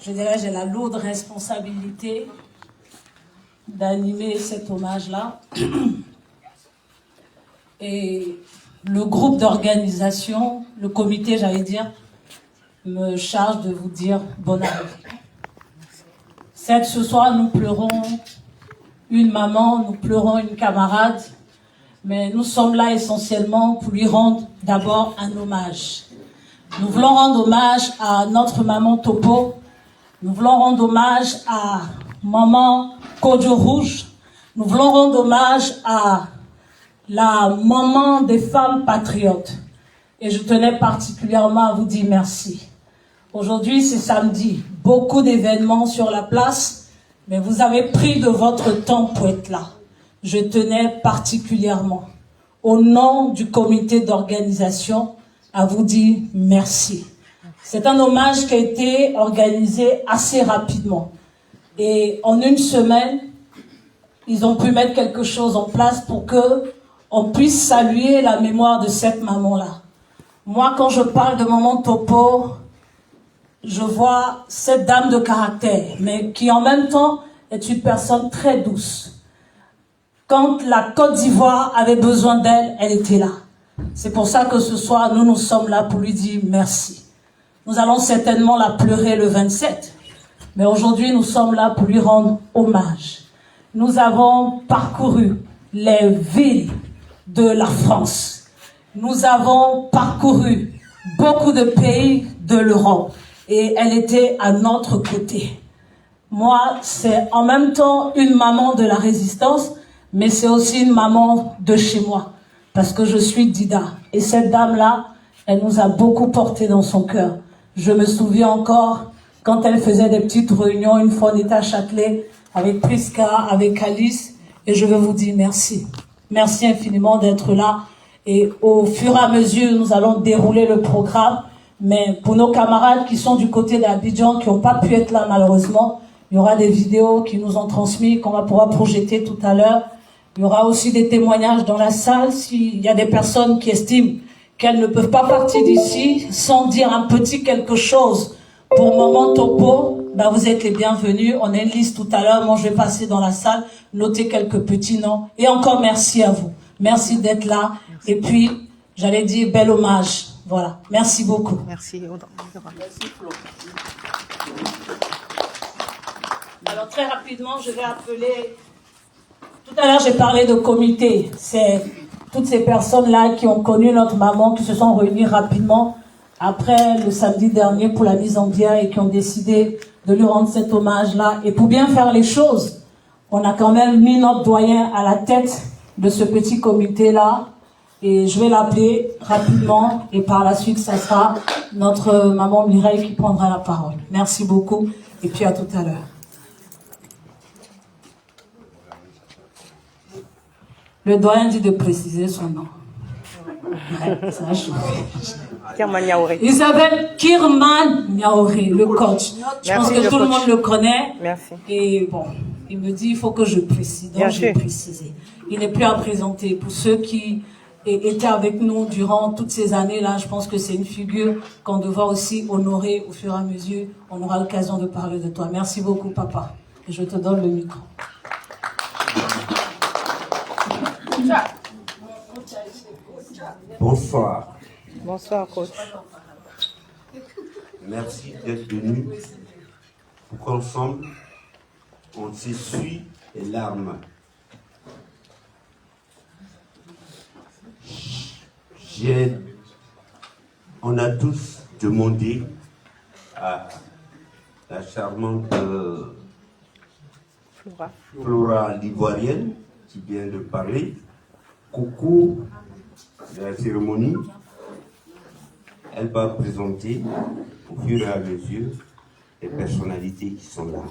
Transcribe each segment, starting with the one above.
je dirais, j'ai la lourde responsabilité d'animer cet hommage-là. Et le groupe d'organisation, le comité, j'allais dire, me charge de vous dire bonne année. Certes, ce soir, nous pleurons une maman, nous pleurons une camarade, mais nous sommes là essentiellement pour lui rendre d'abord un hommage. Nous voulons rendre hommage à notre maman Topo. Nous voulons rendre hommage à maman Kojo Rouge. Nous voulons rendre hommage à la maman des femmes patriotes. Et je tenais particulièrement à vous dire merci. Aujourd'hui, c'est samedi. Beaucoup d'événements sur la place, mais vous avez pris de votre temps pour être là. Je tenais particulièrement, au nom du comité d'organisation, à vous dire merci. C'est un hommage qui a été organisé assez rapidement. Et en une semaine, ils ont pu mettre quelque chose en place pour que on puisse saluer la mémoire de cette maman-là. Moi, quand je parle de maman Topo, je vois cette dame de caractère, mais qui en même temps est une personne très douce. Quand la Côte d'Ivoire avait besoin d'elle, elle était là. C'est pour ça que ce soir, nous sommes là pour lui dire merci. Nous allons certainement la pleurer le 27, mais aujourd'hui, nous sommes là pour lui rendre hommage. Nous avons parcouru les villes de la France. Nous avons parcouru beaucoup de pays de l'Europe et elle était à notre côté. Moi, c'est en même temps une maman de la résistance, mais c'est aussi une maman de chez moi, parce que je suis Dida. Et cette dame-là, elle nous a beaucoup porté dans son cœur. Je me souviens encore quand elle faisait des petites réunions, une fois on était à Châtelet, avec Prisca, avec Alice, et je veux vous dire merci. Merci infiniment d'être là. Et au fur et à mesure, nous allons dérouler le programme. Mais pour nos camarades qui sont du côté d'Abidjan, qui n'ont pas pu être là malheureusement, il y aura des vidéos qui nous ont transmises, qu'on va pouvoir projeter tout à l'heure. Il y aura aussi des témoignages dans la salle. S'il y a des personnes qui estiment qu'elles ne peuvent pas partir d'ici sans dire un petit quelque chose pour Maman Topo, ben vous êtes les bienvenus. On a une liste tout à l'heure. Moi, je vais passer dans la salle, noter quelques petits noms. Et encore merci à vous. Merci d'être là. Merci. Et puis, j'allais dire bel hommage. Voilà. Merci beaucoup. Merci. Merci Flo. Alors, très rapidement, je vais appeler... Tout à l'heure, j'ai parlé de comité. C'est toutes ces personnes-là qui ont connu notre maman, qui se sont réunies rapidement après le samedi dernier pour la mise en bien et qui ont décidé de lui rendre cet hommage-là. Et pour bien faire les choses, on a quand même mis notre doyen à la tête de ce petit comité-là. Et je vais l'appeler rapidement et par la suite, ça sera notre maman Mireille qui prendra la parole. Merci beaucoup et puis à tout à l'heure. Le doyen dit de préciser son nom. Ouais, ça a chauffé. Il s'appelle Kirman Niaouré, le coach. Je pense que tout le monde le connaît. Merci. Et bon, il me dit il faut que je précise. Donc je vais préciser. Il n'est plus à présenter. Pour ceux qui étaient avec nous durant toutes ces années-là, je pense que c'est une figure qu'on devra aussi honorer au fur et à mesure. On aura l'occasion de parler de toi. Merci beaucoup, papa. Et je te donne le micro. Bonsoir. Bonsoir, coach. Merci d'être venu pour qu'ensemble, on s'essuie les larmes. On a tous demandé à la charmante Flora l'ivoirienne qui vient de parler, coucou de la cérémonie. Elle va présenter au fur et à mesure les personnalités qui sont là.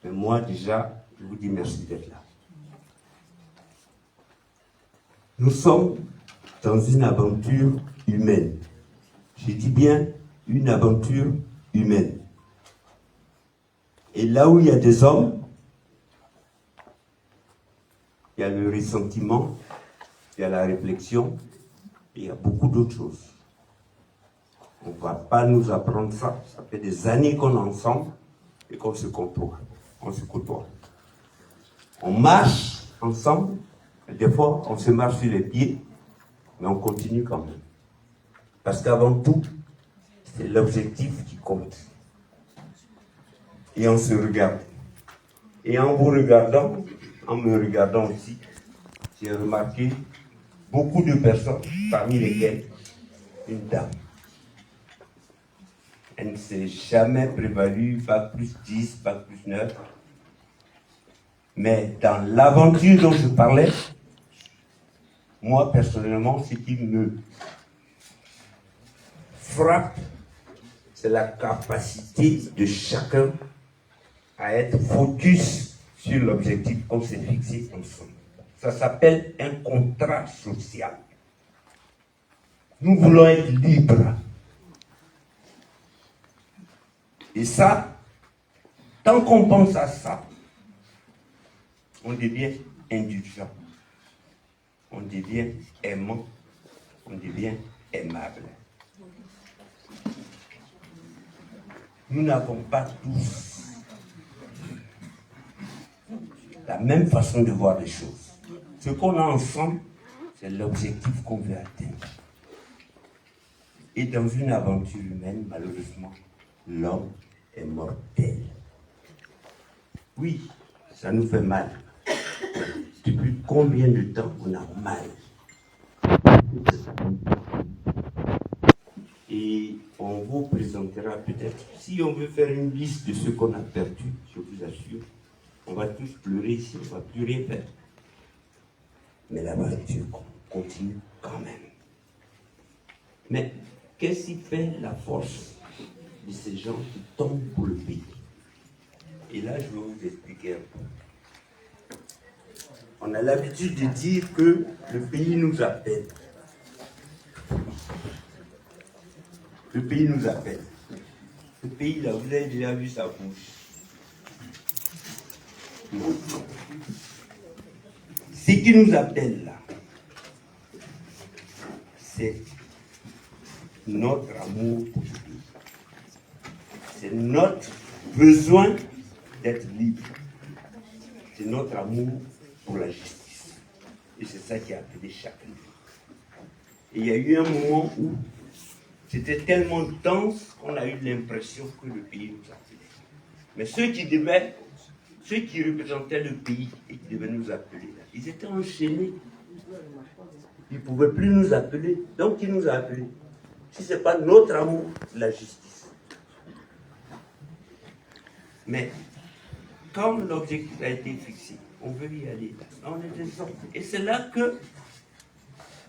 Mais moi déjà, je vous dis merci d'être là. Nous sommes dans une aventure humaine. Je dis bien une aventure humaine. Et là où il y a des hommes, il y a le ressentiment, il y a la réflexion, et il y a beaucoup d'autres choses. On ne va pas nous apprendre ça. Ça fait des années qu'on est ensemble et qu'on se côtoie. On se côtoie. On marche ensemble. Des fois, on se marche sur les pieds, mais on continue quand même. Parce qu'avant tout, c'est l'objectif qui compte. Et on se regarde. Et en vous regardant, en me regardant aussi, j'ai remarqué beaucoup de personnes, parmi lesquelles une dame. Elle ne s'est jamais prévalue, Bac plus 10, Bac plus 9. Mais dans l'aventure dont je parlais, moi personnellement, ce qui me frappe, c'est la capacité de chacun à être focus sur l'objectif qu'on s'est fixé ensemble. Ça s'appelle un contrat social. Nous voulons être libres. Et ça, tant qu'on pense à ça, on devient indulgent, on devient aimant, on devient aimable. Nous n'avons pas tous la même façon de voir les choses. Ce qu'on a ensemble, c'est l'objectif qu'on veut atteindre. Et dans une aventure humaine, malheureusement, l'homme est mortel. Oui, ça nous fait mal. Depuis combien de temps on a mal? Et on vous présentera peut-être, si on veut faire une liste de ce qu'on a perdu, je vous assure, on va tous pleurer ici, on ne va plus rien faire. Mais l'aventure continue quand même. Mais qu'est-ce qui fait la force de ces gens qui tombent pour le pays? Et là, je vais vous expliquer un peu. On a l'habitude de dire que le pays nous appelle. Le pays nous appelle. Le pays, là, vous avez déjà vu sa bouche. Ce qui nous appelle là, c'est notre amour pour ce pays. C'est notre besoin d'être libre. C'est notre amour pour la justice. Et c'est ça qui a appelé chacun. Et il y a eu un moment où c'était tellement dense qu'on a eu l'impression que le pays nous appelait. Mais ceux qui représentaient le pays et qui devaient nous appeler, ils étaient enchaînés. Ils ne pouvaient plus nous appeler. Donc, qui nous a appelés? Si ce n'est pas notre amour de la justice. Mais, quand l'objectif a été fixé, on veut y aller. On est ensemble. Et c'est là que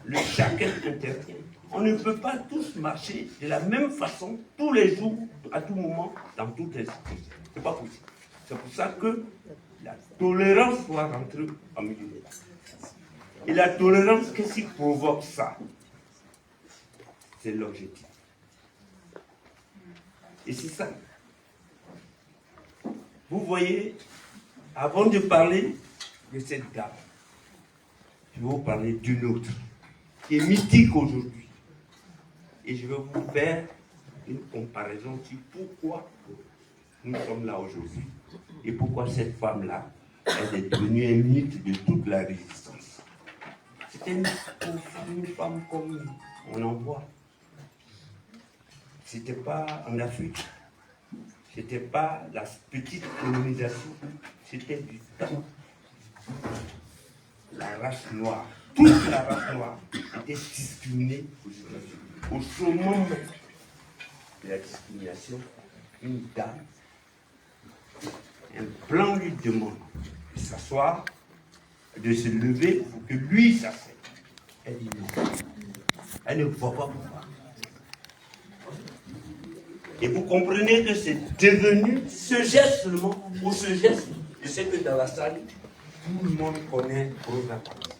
le chacun intervient. On ne peut pas tous marcher de la même façon, tous les jours, à tout moment, dans toutes les situations. Ce n'est pas possible. C'est pour ça que la tolérance doit rentrer en milieu. Et la tolérance, qu'est-ce qui provoque ça? C'est l'objectif. Et c'est ça. Vous voyez, avant de parler de cette dame, je vais vous parler d'une autre, qui est mythique aujourd'hui. Et je vais vous faire une comparaison sur pourquoi nous sommes là aujourd'hui. Et pourquoi cette femme-là, elle est devenue un mythe de toute la résistance. C'était une femme comme on en voit. C'était pas en Afrique. C'était pas la petite colonisation. C'était du temps. La race noire, toute la race noire était discriminée aux États-Unis. Au sommet de la discrimination, une dame, un blanc lui demande de s'asseoir, de se lever pour que lui s'asseye. Elle dit non. Elle ne voit pas pourquoi. Et vous comprenez que c'est devenu ce geste seulement, ou ce geste, je sais que dans la salle, tout le monde connaît Rosa Parks.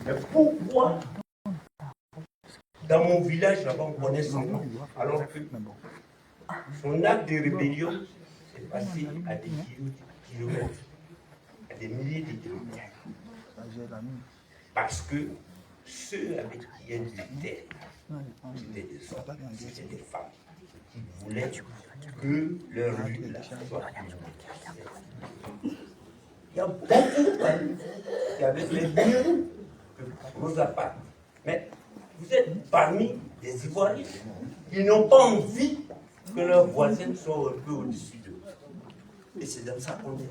Mais pourquoi dans mon village, là-bas, on connaît son nom, alors que son acte de rébellion est passé à des kilomètres, à des milliers de kilomètres. Parce que ceux avec qui elle luttait C'était des hommes, c'était des femmes qui voulaient que leur lutte là soit. Il y a beaucoup de familles qui avaient fait mieux que Rosa Parks. Mais vous êtes parmi des Ivoiriens qui n'ont pas envie que leurs voisins soient un peu au-dessus d'eux. Et c'est dans ça qu'on est.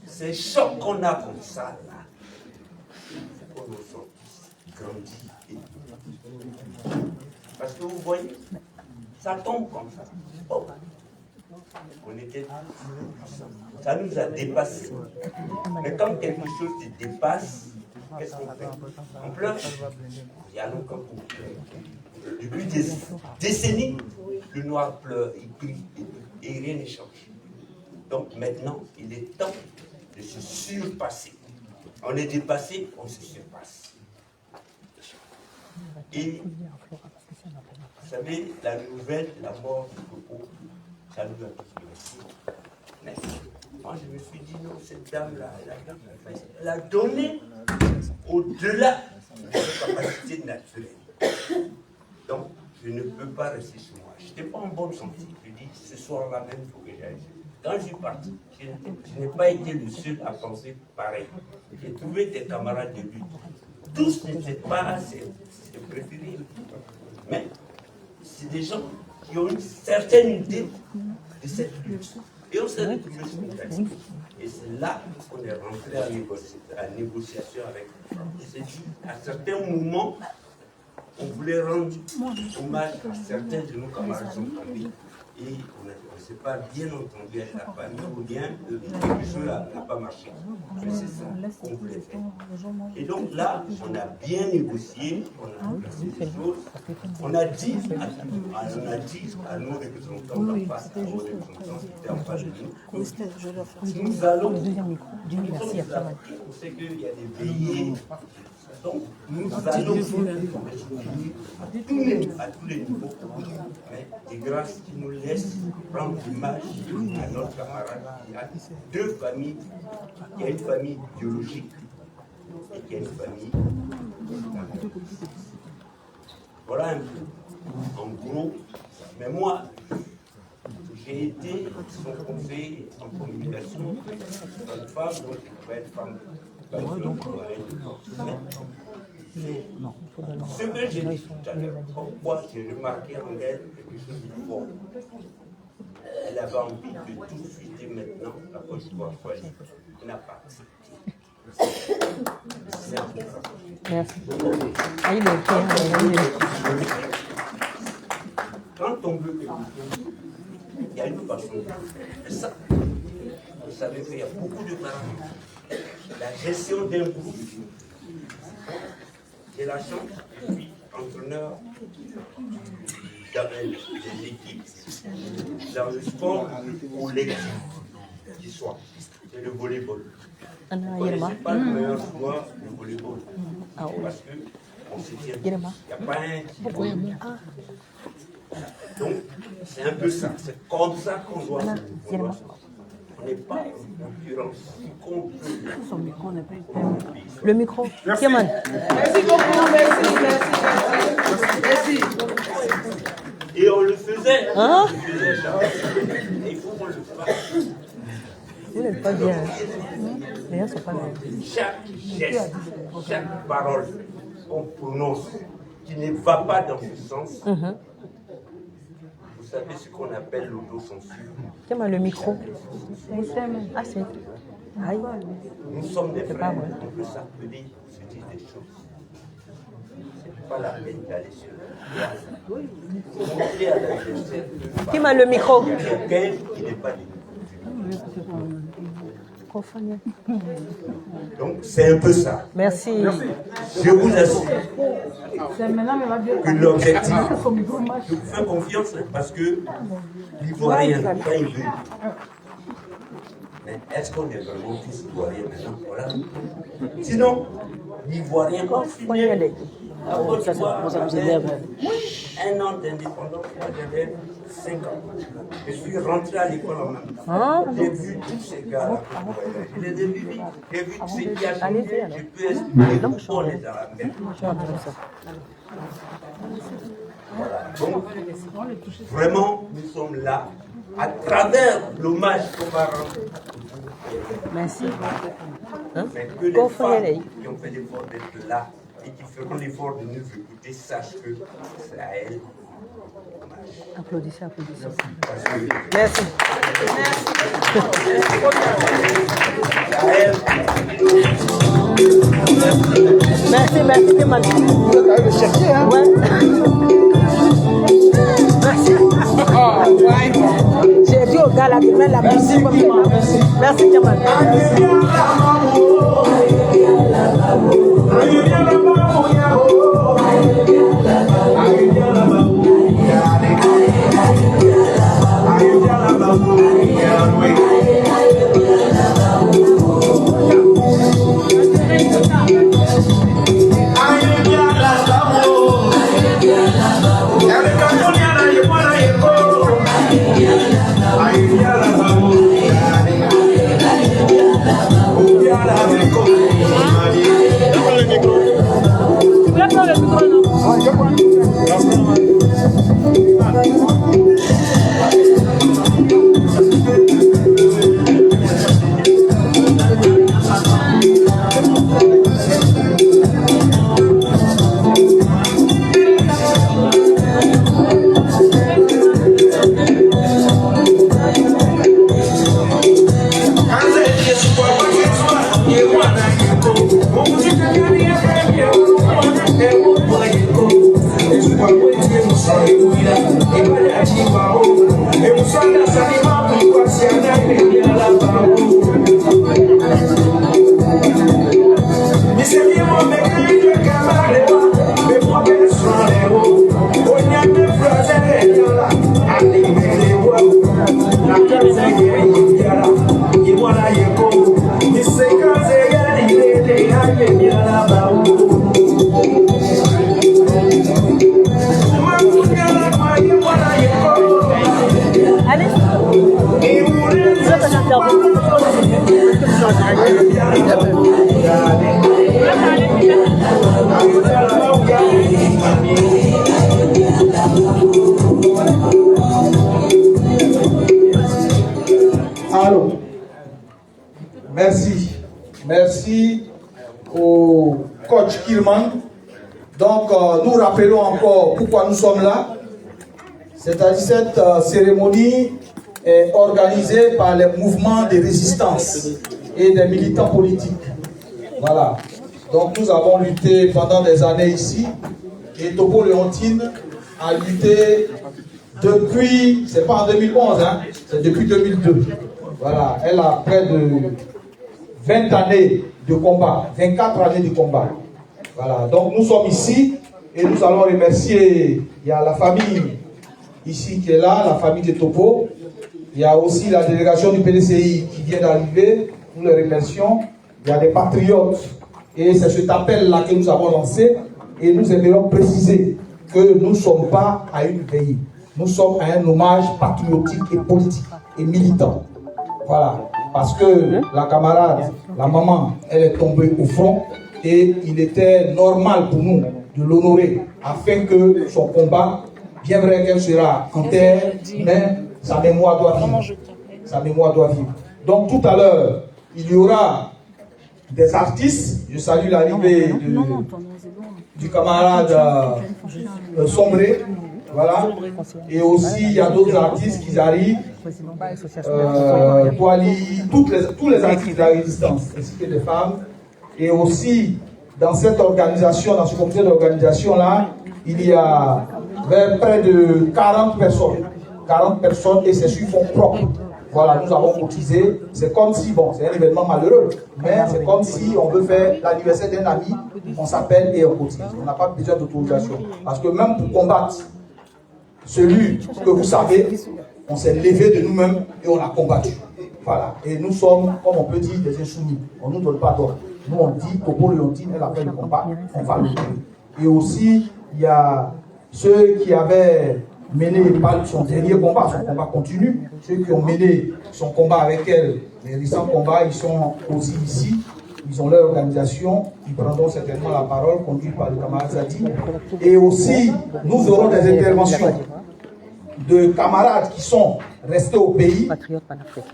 Ces chocs qu'on a comme ça, là, c'est qu'on nous sent grandis. Parce que vous voyez, ça tombe comme ça. Oh. On était puissants. Ça nous a dépassés. Mais quand quelque chose te dépasse, qu'est-ce qu'on fait? On pleure. Il y a longtemps qu'on pleure. Depuis des décennies, le noir pleure, il crie, et rien ne change. Donc maintenant, il est temps de se surpasser. On est dépassé, on se surpasse. Et vous savez, la nouvelle, la mort du Coco, ça nous a tous blessés. Mais moi, je me suis dit, non, cette dame-là, elle a donné au-delà de ses capacités naturelles. Donc, je ne peux pas rester chez moi. Je n'étais pas en bonne santé. Je dis, ce soir-là même, il faut que j'aille. Quand je suis parti, je n'ai pas été le seul à penser pareil. J'ai trouvé des camarades de lutte. Tous n'étaient pas ses préférés. Mais c'est des gens qui ont une certaine idée de cette lutte. Et on s'est retrouvé sur le principe. Et c'est là qu'on est rentré en négociation avec eux. On s'est dit, à certains moments, on voulait rendre hommage à certains de nos camarades qui sont tombés. Et on ne s'est pas bien entendu avec la famille, ou bien quelque chose n'a pas marché. Mais c'est ça qu'on voulait faire. Et donc là, on a bien négocié, on a placé les choses, on a dit à nos représentants d'en face, à nos représentants qui étaient en face de nous, nous allons, on sait qu'il y a des veillées. Donc, nous allons à tous les niveaux, mais des grâces qui nous laissent prendre l'image à notre camarade. Il y a deux familles. Il y a une famille biologique et il y a une famille. Voilà un peu, en gros. Mais moi, j'ai été son conseiller en communication. Une femme, donc elle pouvait être femme. Ce que j'ai dit tout à l'heure, pourquoi j'ai remarqué en elle quelque chose de fort. Elle avait envie de tout de suite et maintenant la Côte d'Ivoire soit libre. Elle n'a pas accepté. Merci. Quand on veut quelque chose, il y a une façon de faire. Et ça, vous savez qu'il y a beaucoup de paramètres. La gestion d'un groupe, j'ai la chance, je suis entraîneur dans des équipes, dans le sport collectif qui soit, c'est le volleyball. Vous ne connaissez pas le meilleur joueur du volleyball, parce qu'on se tient, il n'y a pas un qui. Donc, c'est un peu ça, c'est comme ça qu'on doit se voir. On n'est pas en concurrence. Le micro. Merci. Merci beaucoup. Merci. Et on le faisait. Hein? Et il faut qu'on le fasse. Vous n'êtes pas bien. Les gens ne sont pas bien. Chaque geste, chaque parole qu'on prononce qui ne va pas dans ce sens, vous savez ce qu'on appelle l'autocensure. Tiens, le micro. Ah, c'est. Aïe. Nous sommes des frères, on peut s'appeler, se dire des choses. Ce n'est pas la peine d'aller sur le théâtre. Montrer à l'adversaire Qui m'a le micro? quelqu'un qui n'est pas des. Donc c'est un peu ça. Merci. Je vous assure que l'objectif, je vous fais confiance parce que l'Ivoirien, quand il veut. Mais est-ce qu'on est vraiment tous Ivoiriens maintenant? Voilà. Sinon, l'Ivoirien, Ça vous élève. Un an d'indépendance, moi j'avais 5 ans. Je suis rentré à l'école en même temps. J'ai vu tous ces gars. Je les ai vus. J'ai vu ce qui a changé. Je peux expliquer pourquoi on est dans la merde. Voilà. Donc, vraiment, nous sommes là à travers l'hommage qu'on va rendre. Merci. Mais que les femmes qui ont fait l'effort d'être là et qui feront l'effort de nous écouter sachent que c'est à elles. Applaudissez, applaudissez. Merci. Merci, merci, Kemal. Vous allez le chercher, hein? Ouais. Merci. J'ai dit au gars là de mettre la musique comme ça. Merci, Kemal. Allô. Merci. Merci au coach Kilman. Donc, nous rappelons encore pourquoi nous sommes là. C'est-à-dire cette cérémonie est organisée par les mouvements de résistance et des militants politiques. Voilà. Donc, nous avons lutté pendant des années ici. Et Topo Léontine a lutté depuis, c'est pas en 2011, hein, c'est depuis 2002. Voilà, elle a près de 20 années de combat, 24 années de combat. Voilà, donc nous sommes ici et nous allons remercier, il y a la famille ici qui est là, la famille de Topo. Il y a aussi la délégation du PDCI qui vient d'arriver, nous les remercions. Il y a des patriotes et c'est cet appel-là que nous avons lancé et nous aimerions préciser que nous ne sommes pas à une veillée. Nous sommes à un hommage patriotique et politique et militant. Voilà, parce que la camarade, la maman, elle est tombée au front et il était normal pour nous de l'honorer afin que son combat, bien vrai qu'elle sera en terre, mais sa mémoire doit vivre. Sa mémoire doit vivre. Donc tout à l'heure, il y aura des artistes. Je salue l'arrivée du camarade Sombré. Voilà. Et aussi, il y a d'autres artistes qui arrivent. Tous les artistes de la résistance, ainsi que des femmes. Et aussi, dans cette organisation, dans ce comité d'organisation-là, il y a près de 40 personnes. 40 personnes et c'est sur fonds propres. Voilà, nous avons cotisé. C'est comme si, bon, c'est un événement malheureux, mais c'est comme si on veut faire l'anniversaire d'un ami, on s'appelle et on cotise. On n'a pas besoin d'autorisation. Parce que même pour combattre celui que vous savez, on s'est levé de nous-mêmes et on a combattu. Voilà. Et nous sommes, comme on peut dire, des insoumis. On ne nous donne pas d'ordre. Nous, on dit, Topo Léontine, elle a fait le combat, on va le faire. Et aussi, il y a ceux qui avaient mené son dernier combat, son combat continue, ceux qui ont mené son combat avec elle, les récents combats, ils sont aussi ici. Ils ont leur organisation, ils prendront certainement la parole, conduite par le camarade Zadi. Et aussi, nous aurons des interventions de camarades qui sont restés au pays,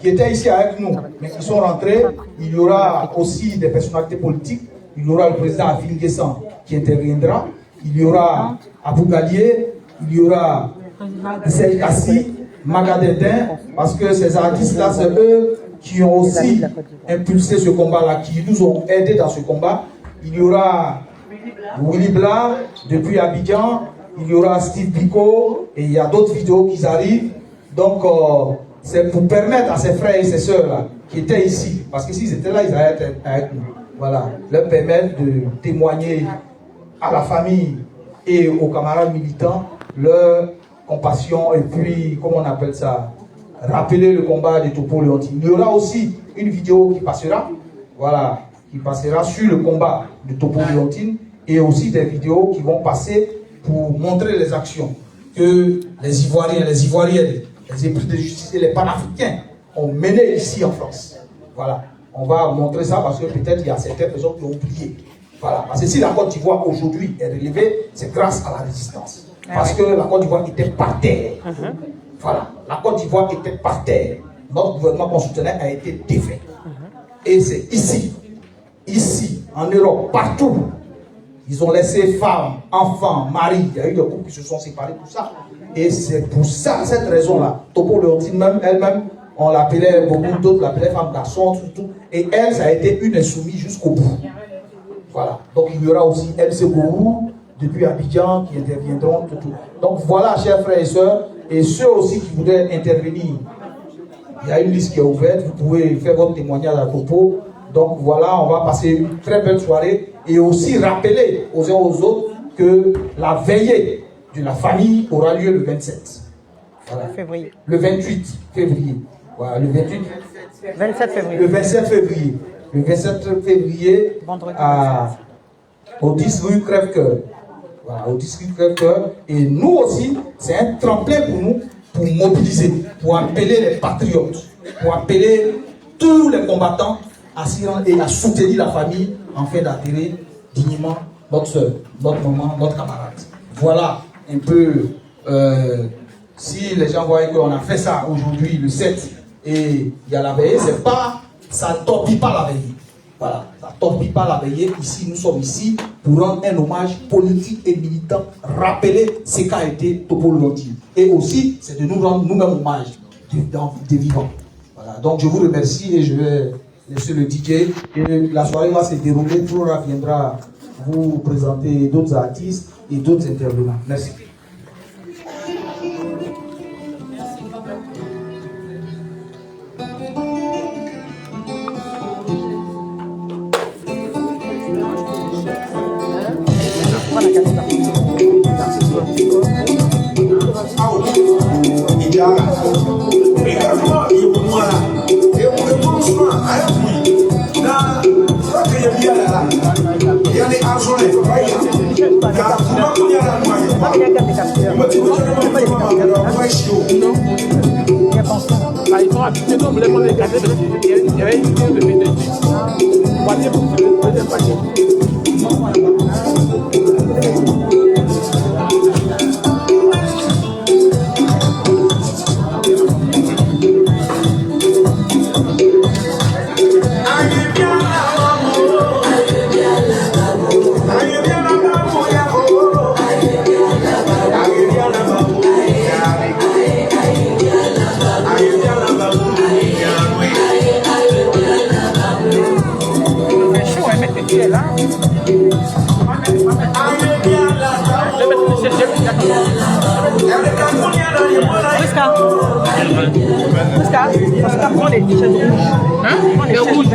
qui étaient ici avec nous, mais qui sont rentrés. Il y aura aussi des personnalités politiques. Il y aura le président Afin Guessan qui interviendra. Il y aura Abou Galier, il y aura Serge Kassi, Magadedin, parce que ces artistes-là, c'est eux qui ont aussi impulsé ce combat-là, qui nous ont aidés dans ce combat. Il y aura Willy Blanc depuis Abidjan, il y aura Steve Biko, et il y a d'autres vidéos qui arrivent. Donc, c'est pour permettre à ces frères et ces sœurs-là, qui étaient ici, parce que s'ils étaient là, ils allaient être avec nous. Voilà, leur permettre de témoigner à la famille et aux camarades militants leur compassion et puis, comment on appelle ça, rappeler le combat de Topo Leontine. Il y aura aussi une vidéo qui passera, voilà, qui passera sur le combat de Topo Leontine et aussi des vidéos qui vont passer pour montrer les actions que les Ivoiriens, les Ivoiriennes, les épris de justice et les panafricains ont menées ici en France. Voilà, on va montrer ça parce que peut-être il y a certaines personnes qui ont oublié. Voilà, parce que si la Côte d'Ivoire aujourd'hui est relevée, c'est grâce à la résistance. Parce que la Côte d'Ivoire était par terre. Voilà, la Côte d'Ivoire était par terre. Notre gouvernement qu'on soutenait a été défait. Et c'est ici, en Europe, partout, ils ont laissé femmes, enfants, maris, il y a eu des couples qui se sont séparés, tout ça. Et c'est pour ça, cette raison-là, Topo Leontine même, elle-même, on l'appelait, beaucoup d'autres l'appelaient femme garçon, tout. Et elle, ça a été une insoumise jusqu'au bout. Voilà, donc il y aura aussi MC Gourou, depuis Abidjan, qui interviendront, tout. Donc voilà, chers frères et sœurs, et ceux aussi qui voudraient intervenir, il y a une liste qui est ouverte, vous pouvez faire votre témoignage à Topo. Donc voilà, on va passer une très belle soirée et aussi rappeler aux uns aux autres que la veillée de la famille aura lieu le 27. Voilà. Février. Le 28 février. Voilà, le 27 février. Le 27 février. Le 27 février au 10 rue Crève-Cœur. Voilà, au 10 rue Crève-Cœur. Et nous aussi, c'est un tremplin pour nous, pour mobiliser, pour appeler les patriotes, pour appeler tous les combattants à s'y rendre et à soutenir la famille afin d'attirer dignement notre soeur, notre maman, notre camarade. Voilà un peu, si les gens voient qu'on a fait ça aujourd'hui, le 7, et il y a la veillée, c'est pas, ça ne torpille pas la veillée. Voilà, ça ne torpille pas la veillée. Ici, nous sommes ici pour rendre un hommage politique et militant, rappeler ce qu'a été Topo Leontine. Et aussi, c'est de nous rendre nous-mêmes hommage des vivants. Voilà, donc je vous remercie et je vais laisser le DJ. Et la soirée va se dérouler. Flora viendra vous présenter d'autres artistes et d'autres intervenants. Merci. Ils sont habitués, donc vous les prenez les gazés, il y avait une vidéo de BDG. On va dire pour le deuxième paquet. Oscar, prends les t-shirts rouges. Hein? Prends les t-shirts rouges.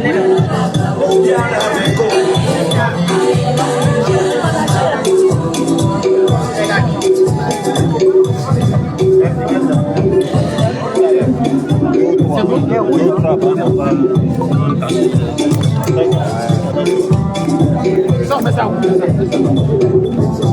C'est bon? Les rouges. Ça, on met ça rouge.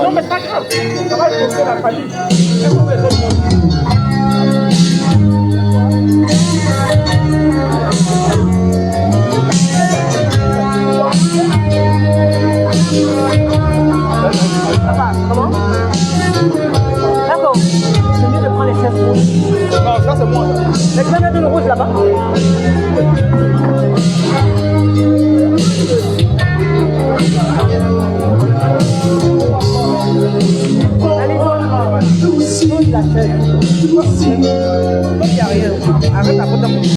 Non, mais pas grave. Ça va écouter la famille. Comment? D'accord. C'est mieux de prendre les chaises rouges. Non, ça c'est moi. Mais tu vas mettre le rouge là-bas.